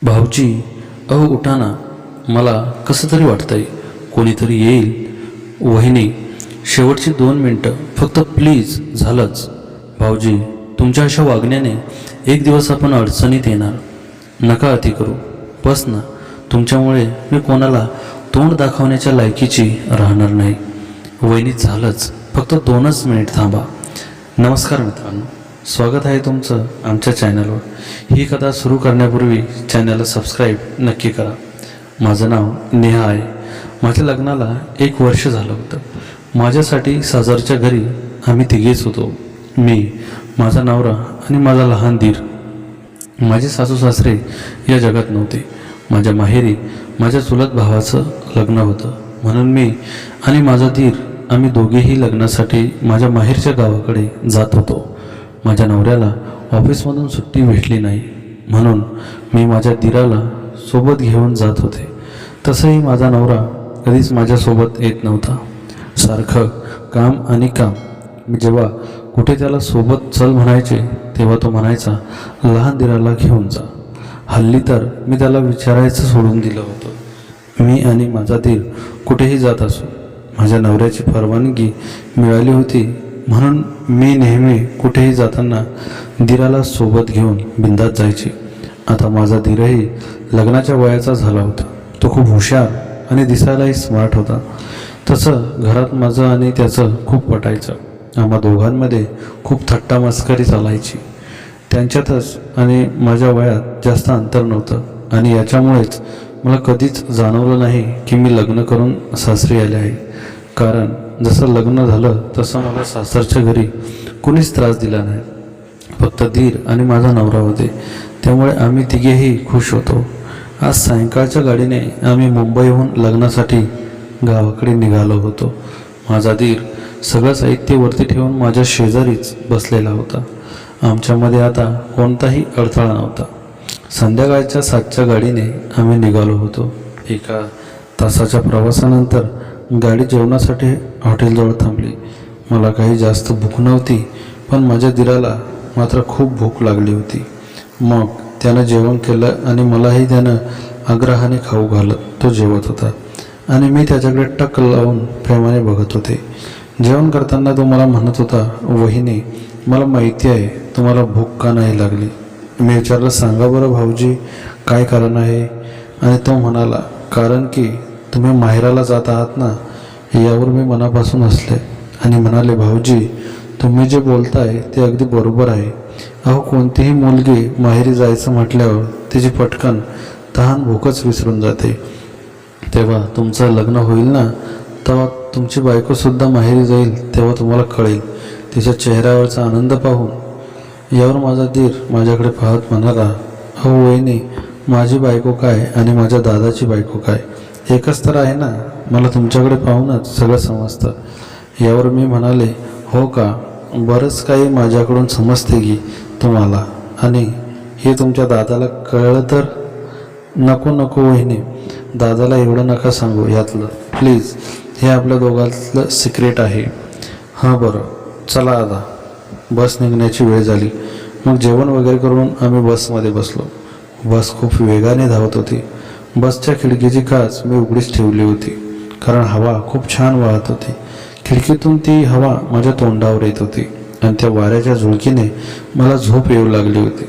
भाऊजी, अहो उठा ना. मला कसं तरी वाटतंय कोणीतरी येईल. वहिनी, शेवटची 2 मिनटं फक्त प्लीज. झालंच भाऊजी, तुमच्या अशा वागण्याने एक दिवस आपण अडचणीत येणार. नका अति करू, बस ना. तुमच्यामुळे मी कोणाला तोंड दाखवण्याच्या लायकीची राहणार नाही. वहिनी, झालंच, फक्त 2च मिनिट थांबा. नमस्कार मित्रांनो, स्वागत आहे तुमचं आमच्या चॅनलवर. ही कथा सुरू करण्यापूर्वी चॅनलला सबस्क्राईब नक्की करा. माझं नाव नेहा आहे. माझ्या लग्नाला 1 वर्ष झालं होतं. माझ्यासाठी सासरच्या घरी आम्ही तिघेच होतो, मी, माझा नवरा आणि माझा लहान दीर. माझे सासू सासरे या जगात नव्हते. माझ्या माहेरी माझ्या चुलत भावाचं लग्न होतं, म्हणून मी आणि माझा दीर आम्ही दोघेही लग्नासाठी माझ्या माहेरच्या गावाकडे जात होतो. माझ्या नवऱ्याला ऑफिसमधून सुट्टी भेटली नाही, म्हणून मी माझ्या दीराला सोबत घेऊन जात होते. तसंही माझा नवरा कधीच माझ्यासोबत येत नव्हता. सारखं काम आणि काम. मी जेव्हा कुठे त्याला सोबत चल म्हणायचे तेव्हा तो म्हणायचा, लहान दीराला घेऊन जा. हल्ली तर मी त्याला विचारायचं सोडून दिलं होतं. मी आणि माझा दीर कुठेही जात असो, माझ्या नवऱ्याची परवानगी मिळाली होती, म्हणून मी नेहमी कुठेही जाताना दीराला सोबत घेऊन बिंदात जायचे. आता माझा दीरही लग्नाच्या वयाचा झाला होता. तो खूप हुशार आणि दिसायलाही स्मार्ट होता. तसं घरात माझं आणि त्याचं खूप पटायचं. आम्हा दोघांमध्ये खूप थट्टा मस्करी चालायची. त्यांच्यातच आणि माझ्या वयात जास्त अंतर नव्हतं, आणि याच्यामुळेच मला कधीच जाणवलं नाही की मी लग्न करून सासरी आले आहे. कारण जसं लग्न झालं तसं मला सासरच्या घरी कोणीच त्रास दिला नाही. फक्त दीर आणि माझा नवरा होते, त्यामुळे आम्ही तिघेही खुश होतो. आज सायंकाळच्या गाडीने आम्ही मुंबईहून लग्नासाठी गावाकडे निघालो होतो. माझा दीर सगळं साहित्य वरती ठेवून माझ्या शेजारीच बसलेला होता. आमच्यामध्ये आता कोणताही अडथळा नव्हता. संध्याकाळच्या 7च्या गाडीने आम्ही निघालो होतो. 1 तासाच्या प्रवासानंतर गाडी जेवणासाठी हॉटेलजवळ थांबली. मला काही जास्त भूक नव्हती, पण माझ्या दीराला मात्र खूप भूक लागली होती. मग त्यानं जेवण केलं आणि मलाही त्यानं आग्रहाने खाऊ घालत तो जेवत होता, आणि मी त्याच्याकडे टक लावून प्रेमाने बघत होते. जेवण करताना तो मला म्हणत होता, वहिनी, मला माहिती आहे तुम्हाला भूक का नाही लागली. मी विचारलं, सांगा बरं भाऊजी, काय कारण आहे. आणि तो म्हणाला, कारण की तुम्ही माहेराला जात आहात ना. यावर मी मनापासून हसले आणि म्हणाले, भाऊजी, तुम्ही जे बोलताय ते अगदी बरोबर आहे. अहो, कोणतीही मुलगी माहेरी जायचं म्हटल्यावर तिची पटकन तहान भूकच विसरून जाते. तेव्हा तुमचं लग्न होईल ना, तेव्हा तुमची बायकोसुद्धा माहेरी जाईल, तेव्हा तुम्हाला कळेल तिच्या चेहऱ्यावरचा आनंद पाहून. यावर माझा दीर माझ्याकडे पाहत म्हणाला, अहो वहिनी, माझी बायको काय आणि माझ्या दादाची बायको काय, एकच तर आहे ना. मला तुमच्याकडे पाहूनच सगळं समजतं. यावर मी म्हणाले, हो का, बरंच काही माझ्याकडून समजते की तुम्हाला, आणि हे तुमच्या दादाला कळलं तर. नको नको वहिनी, दादाला एवढं नका सांगू यातलं, प्लीज. हे आपल्या दोघांतलं सिक्रेट आहे. हां बरं, चला आता बस निघण्याची वेळ झाली. मग जेवण वगैरे करून आम्ही बसमध्ये बसलो. बस खूप वेगाने धावत होती. बसच्या खिडकीची काच मी उघडीच ठेवली होती, कारण हवा खूप छान वाहत होती. खिडकीतून ती हवा माझ्या तोंडावर येत होती, आणि त्या वाऱ्याच्या झुळकीने मला झोप येऊ लागली होती.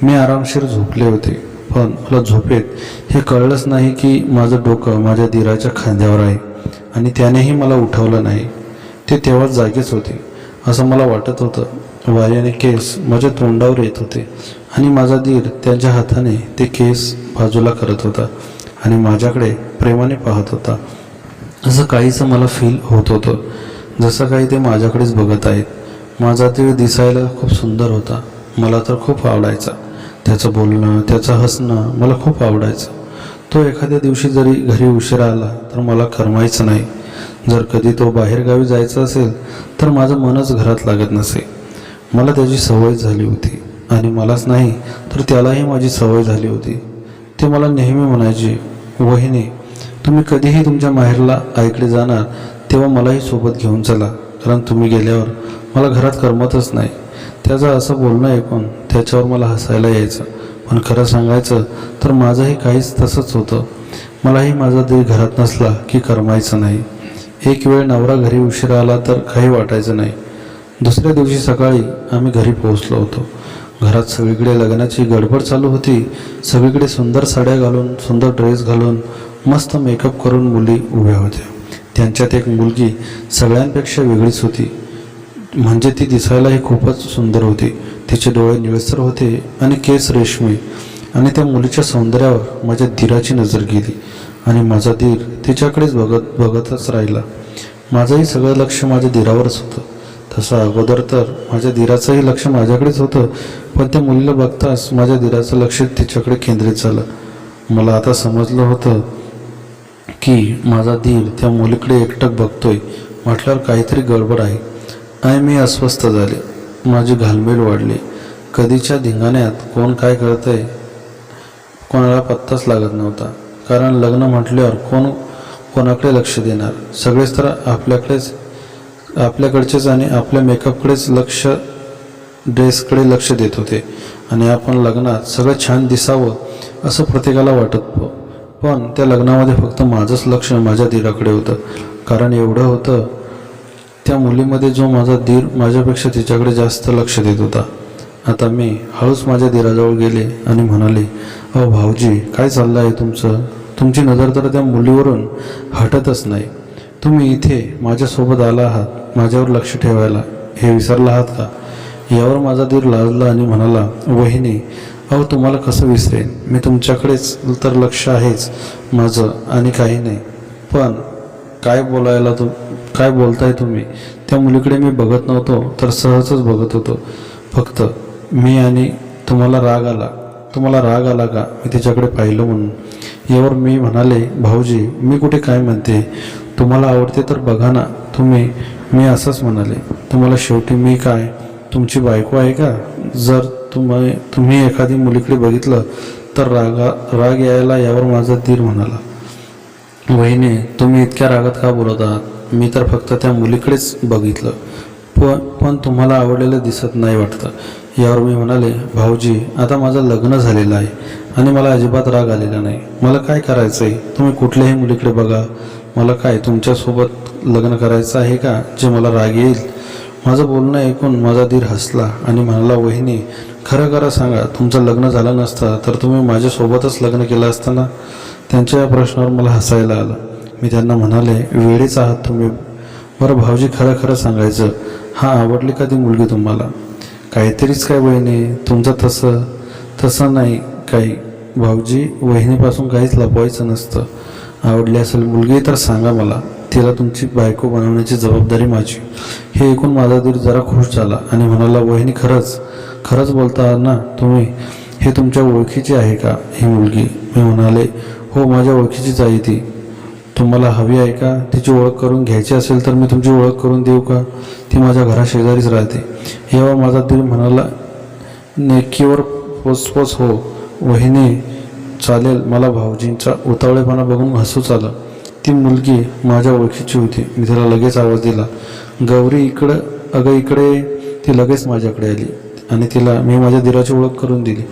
मी आरामशीर झोपले होते, पण मला झोपेत हे कळलंच नाही की माझं डोकं माझ्या दीराच्या खांद्यावर आहे, आणि त्यानेही मला उठवलं नाही. ते तेव्हाच जागेच होते असं मला वाटत होतं. वाऱ्याने केस माझ्या तोंडावर येत होते, आणि माझा दीर त्यांच्या हाताने ते केस बाजूला करत होता आणि माझ्याकडे प्रेमाने पाहत होता. असं काहीसं मला फील होत होतं, जसं काही ते माझ्याकडेच बघत आहेत. माझा दीर दिसायला खूप सुंदर होता. मला तर खूप आवडायचा. त्याचं बोलणं, त्याचं हसणं मला खूप आवडायचं. तो एखाद्या दिवशी जरी घरी उशिरा आला तर मला करमायचं नाही. जर कधी तो बाहेरगावी जायचं असेल तर माझं मनच घरात लागत नसे. मला त्याची सवय झाली होती, आणि मलाच नाही तर त्यालाही माझी सवय झाली होती. ते मला नेहमी म्हणायचे, वहिनी, तुम्ही कधीही तुमच्या माहेरला आईकडे जाणार तेव्हा मलाही सोबत घेऊन चला, कारण तुम्ही गेल्यावर मला घरात करमतच नाही. त्याचं असं बोलणं ऐकून त्याच्यावर मला हसायला यायचं. पण खरं सांगायचं तर माझंही काहीच तसंच होतं. मलाही माझा दीर घरात नसला की करमायचं नाही. एक वेळ नवरा घरी उशिरा आला तर काही वाटायचं नाही. दुसऱ्या दिवशी सकाळी आम्ही घरी पोहोचलो होतो. घरात सगळीकडे लग्नाची गडबड चालू होती. सगळीकडे सुंदर साड्या घालून, सुंदर ड्रेस घालून, मस्त मेकअप करून मुली उभ्या होत्या. त्यांच्यात एक मुलगी सगळ्यांपेक्षा वेगळीच होती. म्हणजे ती दिसायलाही खूपच सुंदर होती. तिचे डोळे निळसर होते आणि केस रेशमी. आणि त्या मुलीच्या सौंदर्यावर माझ्या दीराची नजर गेली आणि माझा दीर तिच्याकडेच बघतच राहिला. माझंही सगळं लक्ष माझ्या दीरावरच होतं. तसं अगोदर तर माझ्या दीराचंही लक्ष माझ्याकडेच होतं, पण त्या मुलीला बघताच माझ्या दीराचं लक्ष तिच्याकडे केंद्रित झालं. मला आता समजलं होतं की माझा दीर त्या मुलीकडे एकटक बघतोय. म्हटल्यावर काहीतरी गडबड आहे. आणि मी अस्वस्थ झाले. माझी घालमेल वाढली. कधीच्या धिंगाण्यात कोण काय करतंय कोणाला पत्ताच लागत नव्हता. कारण लग्न म्हटल्यावर कोण कोणाकडे लक्ष देणार. सगळेच तर आपल्याकडचेच आणि आपल्या मेकअपकडेच लक्ष, ड्रेसकडे लक्ष देत होते. आणि आपण लग्नात सगळं छान दिसावं असं प्रत्येकाला वाटत. पण त्या लग्नामध्ये फक्त माझंच लक्ष माझ्या दीराकडे होतं. कारण एवढं होतं, त्या मुलीमध्ये जो माझा दीर माझ्यापेक्षा तिच्याकडे जास्त लक्ष देत होता. आता मी हळूच माझ्या दीराजवळ गेले आणि म्हणाले, अहो भाऊजी, काय चाललं आहे तुमचं? तुमची नजर तर त्या मुलीवरून हटतच नाही. तुम्ही इथे माझ्यासोबत आला आहात माझ्यावर लक्ष ठेवायला, हे विसरला आहात का? यावर माझा दीर लाजला आणि म्हणाला, वहिनी, अहो तुम्हाला कसं विसरेन? मी तुमच्याकडेच तर लक्ष आहेच माझं आणि काही नाही. पण काय बोलताय तुम्ही? त्या मुलीकडे मी बघत नव्हतो, तर सहजच बघत होतो फक्त मी. आणि तुम्हाला राग आला का मी तिच्याकडे पाहिलं म्हणून? यावर मी म्हणाले, भाऊजी, मी कुठे काय म्हणते? तुम्हाला आवडते तर बघा ना तुम्ही. मी असंच म्हणाले. तुम्हाला शेवटी मी काय तुमची बायको आहे का? जर तुम्ही एखादी मुलीकडे बघितलं तर राग यायला? यावर माझा दीर म्हणाला, वहिनी, तुम्ही इतक्या रागात का बोलत आहात? मी तर फक्त त्या मुलीकडेच बघितलं, पण तुम्हाला आवडलेलं दिसत नाही वाटतं. यावर मी म्हणाले, भाऊजी, आता माझं लग्न झालेलं आहे आणि मला अजिबात राग आलेला नाही. मला काय करायचं आहे? तुम्ही कुठल्याही मुलीकडे बघा. मला काय तुमच्यासोबत लग्न करायचं आहे का जे मला राग येईल? माझं बोलणं ऐकून माझा दीर हसला आणि म्हणाला, वहिनी, खरं सांगा, तुमचं लग्न झालं नसतं तर तुम्ही माझ्यासोबतच लग्न केलं असतं ना? त्यांच्या या प्रश्नावर मला हसायला आलं. मी त्यांना म्हणाले, वेळीच आहात तुम्ही. बरं भाऊजी, खरं सांगायचं, आवडली का ती मुलगी तुम्हाला? काहीतरीच काय वहिनी, तुमचं तसं नाही काही. भाऊजी, वहिनीपासून काहीच लपवायचं नसतं. आवडली असेल मुलगी तर सांगा मला. तिला तुमची बायको बनवण्याची जबाबदारी माझी. हे ऐकून माझा दीर जरा खुश झाला आणि म्हणाला, वहिनी, खरंच बोलता ना तुम्ही? हे तुमच्या ओळखीची आहे का ही मुलगी? मी म्हणाले, हो, माझ्या ओळखीचीच आहे ती. तुम्हाला हवी आहे का? तिची ओळख करून घ्यायची असेल तर मी तुमची ओळख करून देऊ का? ती माझ्या घराशेजारीच राहते. यावर माझा दीर म्हणाला, नेकीवर पोचपोच हो वहिनी, चालेल. मला भाऊजींचा उतावळेपणा बघून हसूच आलं. ती मुलगी माझ्या ओळखीची होती. मी तिला लगेच आवाज दिला, गौरी, इकडे. ती लगेच माझ्याकडे आली आणि तिला मी माझ्या दीराची ओळख करून दिली.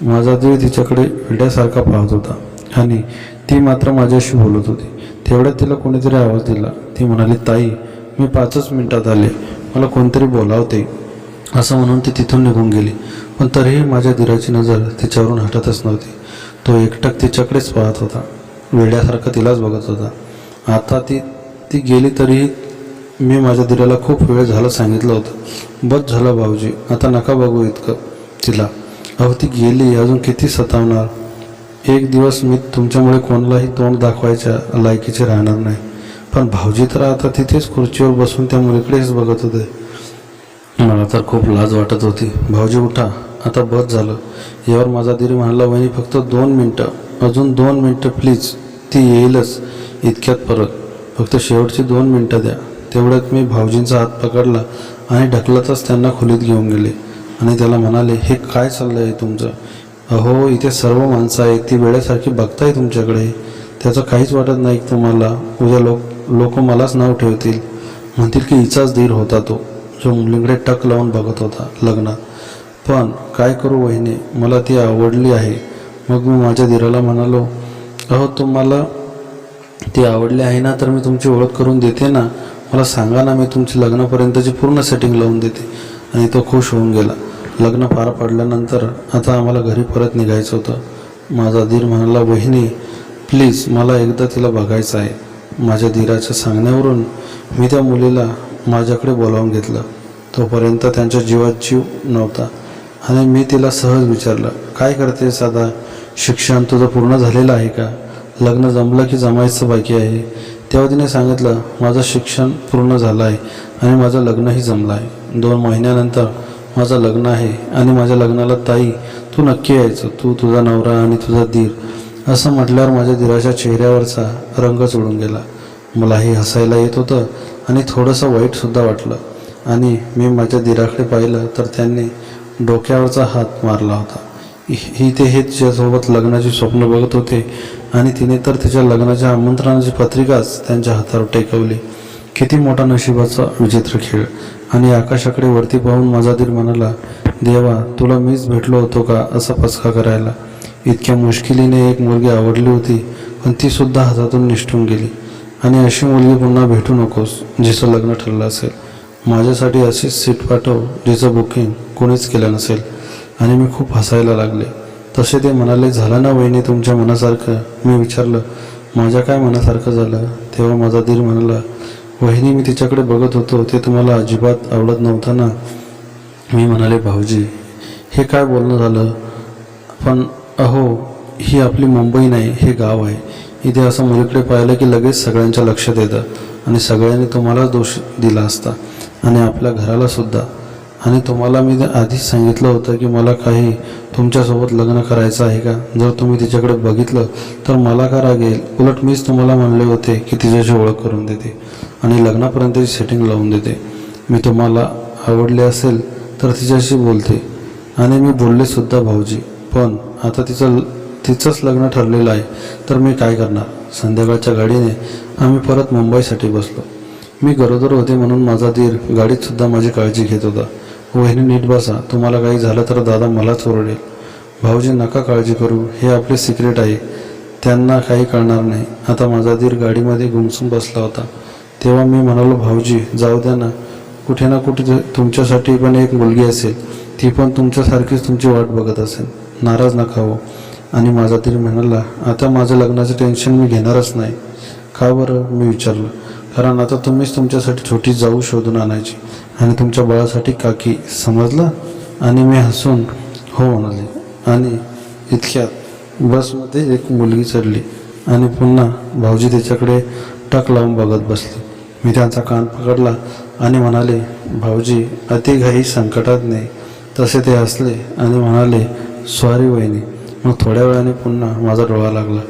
माझा दीर तिच्याकडे वेड्यासारखा पाहत होता आणि ती मात्र माझ्याशी बोलत होती. तेवढ्यात तिला कोणीतरी आवाज दिला. ती म्हणाली, ताई, मी 5 मिनिटात आले, मला कोणतरी बोलावते, असं म्हणून ती तिथून निघून गेली. पण तरीही माझ्या दीराची नजर तिच्यावरून हटतच नव्हती. तो एकटक तिच्याकडेच पाहत होता, वेड्यासारखा तिलाच बघत होता. आता ती गेली तरीही मी माझ्या दीराला खूप वेळ झालं सांगितलं होतं, बस झालं भाऊजी, आता नका बघू इतकं तिला. अहो, ती गेली, अजून किती सतावणार? एक दिवस मी तुमच्यामुळे कोणालाही तोंड दाखवायच्या लायकीचे राहणार नाही. पण भाऊजी तर आता तिथेच खुर्चीवर बसून त्या मुलीकडेच बघत होते. मला तर खूप लाज वाटत होती. भाऊजी, उठा, आता बस झालं. यावर माझा दीर म्हणाला, वहिनी, फक्त 2 मिनटं, अजून 2 मिनटं प्लीज. ती येईलच इतक्यात परत. फक्त शेवटची 2 मिनटं द्या. तेवढ्यात मी भाऊजींचा हात पकडला आणि ढकलतच त्यांना खोलीत घेऊन गेले आणि त्याला म्हणाले, हे काय चाललं आहे तुमचं? अहो, इथे सर्व माणसं आहेत, ती वेळेसारखी बघताय तुमच्याकडे. त्याचं काहीच वाटत नाही तुम्हाला? उद्या लोक मलाच नाव ठेवतील, म्हणतील की हिचाच दीर होता तो, जो मुलींकडे टक लावून बघत होता लग्नात. पण काय करू वहिनी, मला ती आवडली आहे. मग मी माझ्या धीराला म्हणालो, अहो तुम्हाला ती आवडली आहे ना, तर मी तुमची ओळख करून देते ना. मला सांगा ना, मी तुमची लग्नापर्यंतची पूर्ण सेटिंग लावून देते. आणि तो खुश होऊन गेला. लग्न पार पडल्यानंतर आता आम्हाला घरी परत निघायचं होतं. माझा धीर म्हणाला, वहिनी प्लीज मला एकदा तिला बघायचं आहे. माझ्या धीराच्या सांगण्यावरून मी त्या मुलीला माझ्याकडे बोलावून घेतलं. तोपर्यंत त्यांच्या जीवात जीव नव्हता आणि मी तिला सहज विचारलं, काय करतेस आता? शिक्षण तुझं पूर्ण झालेलं आहे का? लग्न जमलं की जमायचं बाकी आहे? तेव्हा तिने सांगितलं, माझं शिक्षण पूर्ण झालं आहे आणि माझं लग्नही जमलं आहे. 2 महिन्यानंतर माझं लग्न आहे आणि माझ्या लग्नाला ताई तू नक्की यायचं, तू, तुझा नवरा आणि तुझा धीर. असं म्हटल्यावर माझ्या धीराच्या चेहऱ्यावरचा रंगच उडून गेला. मलाही हसायला येत होतं आणि थोडंसं वाईटसुद्धा वाटलं. आणि मी माझ्या धीराकडे पाहिलं तर त्यांनी डोक्यावरचा हात मारला होता. हे तिच्यासोबत लग्नाची स्वप्न बघत होते आणि तिने तर तिच्या लग्नाच्या आमंत्रणाची पत्रिकाच त्यांच्या हातावर टेकवली. किती मोठा नशिबाचा विचित्र खेळ. आणि आकाशाकडे वरती पाहून माझा धीर म्हणाला, देवा तुला मीच भेटलो होतो का असा पचका करायला? इतक्या मुश्किलीने एक मुलगी आवडली होती, पण ती सुद्धा हातातून निसटून गेली. आणि अशी मुलगी पुन्हा भेटू नकोस जिचं लग्न ठरलं असेल. माझ्यासाठी अशीच सीट पाठव जिचं बुकिंग कोणीच केलं नसेल. आणि मी खूप हसायला लागले. तसे ते म्हणाले, झालं ना वहिनी तुमच्या मनासारखं? मी विचारलं, माझ्या काय मनासारखं झालं? तेव्हा माझा धीर म्हणाला, वहिनी मी तिच्याकडे बघत होतो, ते तुम्हाला अजिबात आवडत नव्हतं ना. मी म्हणाले, भाऊजी हे काय बोलणं झालं? पण अहो ही आपली मुंबई नाही, हे गाव आहे. इथे असं मुलीकडे पाहिलं की लगेच सगळ्यांच्या लक्षात येतं आणि सगळ्यांनी तुम्हालाच दोष दिला असता आणि आपल्या घराला सुद्धा. आणि तुम्हाला मी आधीच सांगितलं होतं की मला काही तुमच्यासोबत लग्न करायचं आहे का? जर तुम्ही तिच्याकडे बघितलं तर मला का राग येईल? उलट मीच तुम्हाला म्हणले होते की तिच्याशी ओळख करून देते आणि लग्नापर्यंतची सेटिंग लावून देते. मी तुम्हाला आवडले असेल तर तिच्याशी बोलते आणि मी बोललेसुद्धा भाऊजी. पण आता तिचंच लग्न ठरलेलं आहे तर मी काय करणार? संध्याकाळच्या गाडीने आम्ही परत मुंबईसाठी बसलो. मी गरोदर होते म्हणून माझा धीर गाडीतसुद्धा माझी काळजी घेत होता. वहिनी नीट बसा, तुम्हाला काही झालं तर दादा मलाच ओरडेल. भाऊजी नका काळजी करू, हे आपले सिक्रेट आहे, त्यांना काही कळणार नाही. आता माझा धीर गाडीमध्ये गुंगसून बसला होता. तेव्हा मी म्हणालो, भाऊजी जाऊ द्या ना, कुठे ना कुठे तुमच्यासाठी पण एक मुलगी असेल, ती पण तुमच्यासारखीच तुमची वाट बघत असेल, नाराज नका हो. आणि माझा धीर म्हणाला, आता माझं लग्नाचं टेन्शन मी घेणारच नाही. का बरं? मी विचारलं. कारण आता तुम्हीच तुमच्यासाठी छोटी जाऊ शोधून आणायची आणि तुमच्या बाळासाठी काकी, समजलं? आणि मी हसून हो म्हणाले. आणि इतक्यात बसमध्ये एक मुलगी चढली आणि पुन्हा भाऊजी त्याच्याकडे टक लावून बघत बसले. मी त्यांचा कान पकडला आणि म्हणाले, भाऊजी अतिघाई संकटात नाही. तसे ते हसले आणि म्हणाले, सॉरी वहिनी. मग थोड्या वेळाने पुन्हा माझा डोळा लागला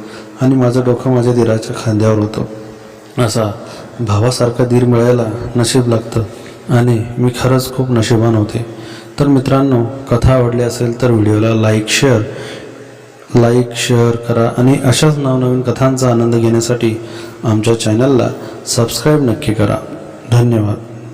आणि माझं डोकं माझ्या धीराच्या खांद्यावर होतं. असा भावासारखा धीर मिळायला नशीब लागतं आणि मी खरंच खूप नशिबान होते. तर मित्रांनो, कथा आवडली असेल तर व्हिडिओला लाईक शेअर करा आणि अशाच नवनवीन कथांचा आनंद घेण्यासाठी आमच्या चॅनलला सबस्क्राईब नक्की करा. धन्यवाद.